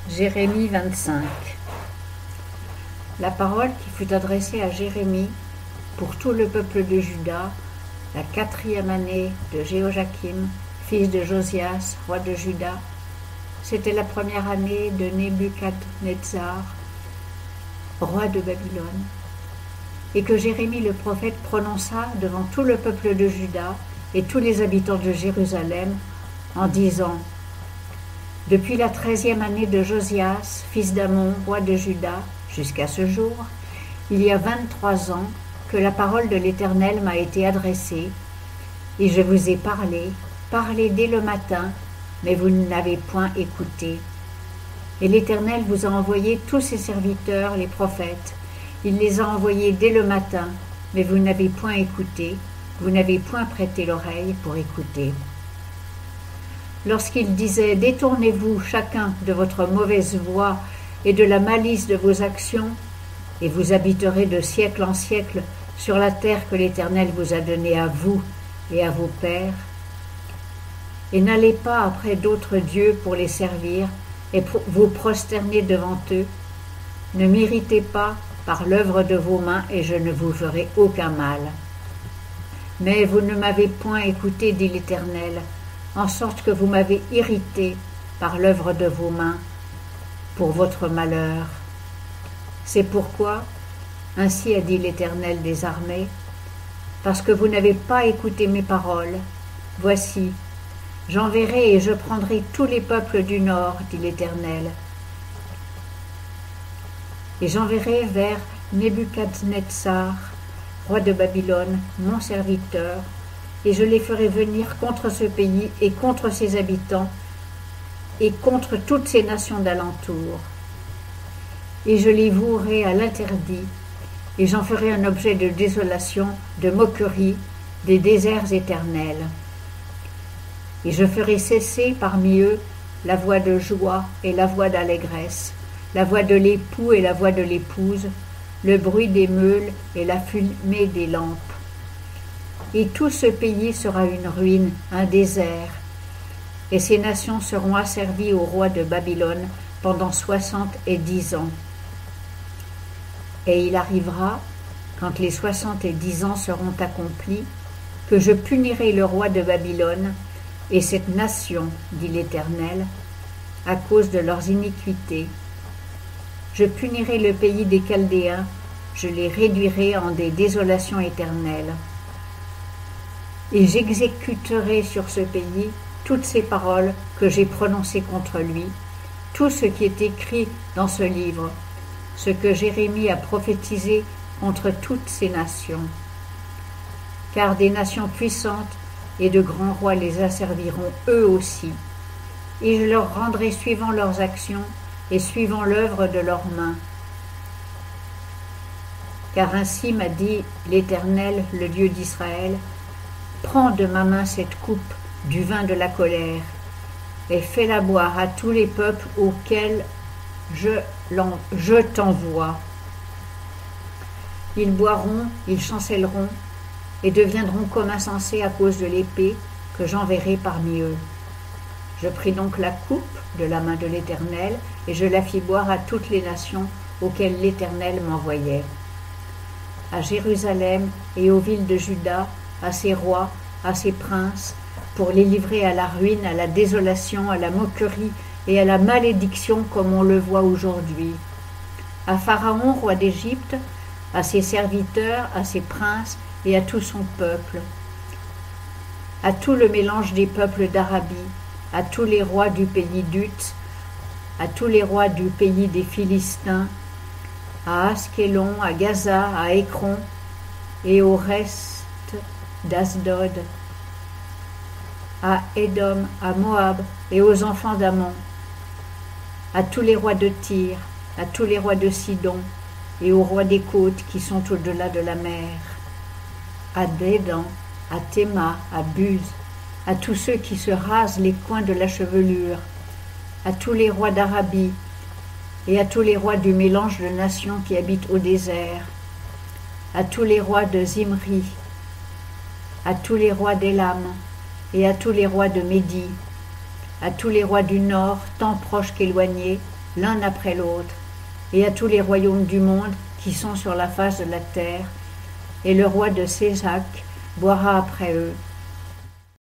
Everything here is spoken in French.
Jérémie 25. La parole qui fut adressée à Jérémie pour tout le peuple de Juda, la 4e année de Jéhojakim, fils de Josias, roi de Juda. C'était la première année de Nebuchadnezzar, roi de Babylone, et que Jérémie le prophète prononça devant tout le peuple de Juda et tous les habitants de Jérusalem, en disant: Depuis la 13e année de Josias, fils d'Amon, roi de Juda, jusqu'à ce jour, il y a 23 ans que la parole de l'Éternel m'a été adressée, et je vous ai parlé dès le matin, mais vous n'avez point écouté. Et l'Éternel vous a envoyé tous ses serviteurs, les prophètes. Il les a envoyés dès le matin, mais vous n'avez point écouté, vous n'avez point prêté l'oreille pour écouter. Lorsqu'il disait: Détournez-vous chacun de votre mauvaise voie et de la malice de vos actions, et vous habiterez de siècle en siècle sur la terre que l'Éternel vous a donnée à vous et à vos pères. Et n'allez pas après d'autres dieux pour les servir et pour vous prosterner devant eux. Ne m'irritez pas par l'œuvre de vos mains, et je ne vous ferai aucun mal. Mais vous ne m'avez point écouté, dit l'Éternel, en sorte que vous m'avez irrité par l'œuvre de vos mains, pour votre malheur. C'est pourquoi, ainsi a dit l'Éternel des armées, parce que vous n'avez pas écouté mes paroles, voici, j'enverrai et je prendrai tous les peuples du nord, dit l'Éternel. Et j'enverrai vers Nebuchadnezzar, roi de Babylone, mon serviteur, et je les ferai venir contre ce pays et contre ses habitants, et contre toutes ces nations d'alentour. Et je les vouerai à l'interdit, et j'en ferai un objet de désolation, de moquerie, des déserts éternels. Et je ferai cesser parmi eux la voix de joie et la voix d'allégresse, la voix de l'époux et la voix de l'épouse, le bruit des meules et la fumée des lampes. Et tout ce pays sera une ruine, un désert, et ces nations seront asservies au roi de Babylone pendant 70 ans. Et il arrivera, quand les 70 ans seront accomplis, que je punirai le roi de Babylone et cette nation, dit l'Éternel, à cause de leurs iniquités. Je punirai le pays des Chaldéens, je les réduirai en des désolations éternelles. Et j'exécuterai sur ce pays toutes ces paroles que j'ai prononcées contre lui, tout ce qui est écrit dans ce livre, ce que Jérémie a prophétisé contre toutes ces nations. Car des nations puissantes et de grands rois les asserviront eux aussi, et je leur rendrai suivant leurs actions et suivant l'œuvre de leurs mains. Car ainsi m'a dit l'Éternel, le Dieu d'Israël: Prends de ma main cette coupe du vin de la colère, et fais-la boire à tous les peuples auxquels je t'envoie. Ils boiront, ils chancelleront, et deviendront comme insensés à cause de l'épée que j'enverrai parmi eux. Je pris donc la coupe de la main de l'Éternel, et je la fis boire à toutes les nations auxquelles l'Éternel m'envoyait. À Jérusalem et aux villes de Juda, à ses rois, à ses princes, pour les livrer à la ruine, à la désolation, à la moquerie et à la malédiction comme on le voit aujourd'hui. À Pharaon, roi d'Égypte, à ses serviteurs, à ses princes et à tout son peuple, à tout le mélange des peuples d'Arabie, à tous les rois du pays d'Uts, à tous les rois du pays des Philistins, à Askelon, à Gaza, à Écron et au reste d'Asdod, à Édom, à Moab et aux enfants d'Ammon, à tous les rois de Tyr, à tous les rois de Sidon et aux rois des côtes qui sont au-delà de la mer, à Dédan, à Théma, à Buz, à tous ceux qui se rasent les coins de la chevelure, à tous les rois d'Arabie et à tous les rois du mélange de nations qui habitent au désert, à tous les rois de Zimri, à tous les rois d'Élam et à tous les rois de Médie, à tous les rois du nord, tant proches qu'éloignés, l'un après l'autre, et à tous les royaumes du monde qui sont sur la face de la terre, et le roi de Sésac boira après eux,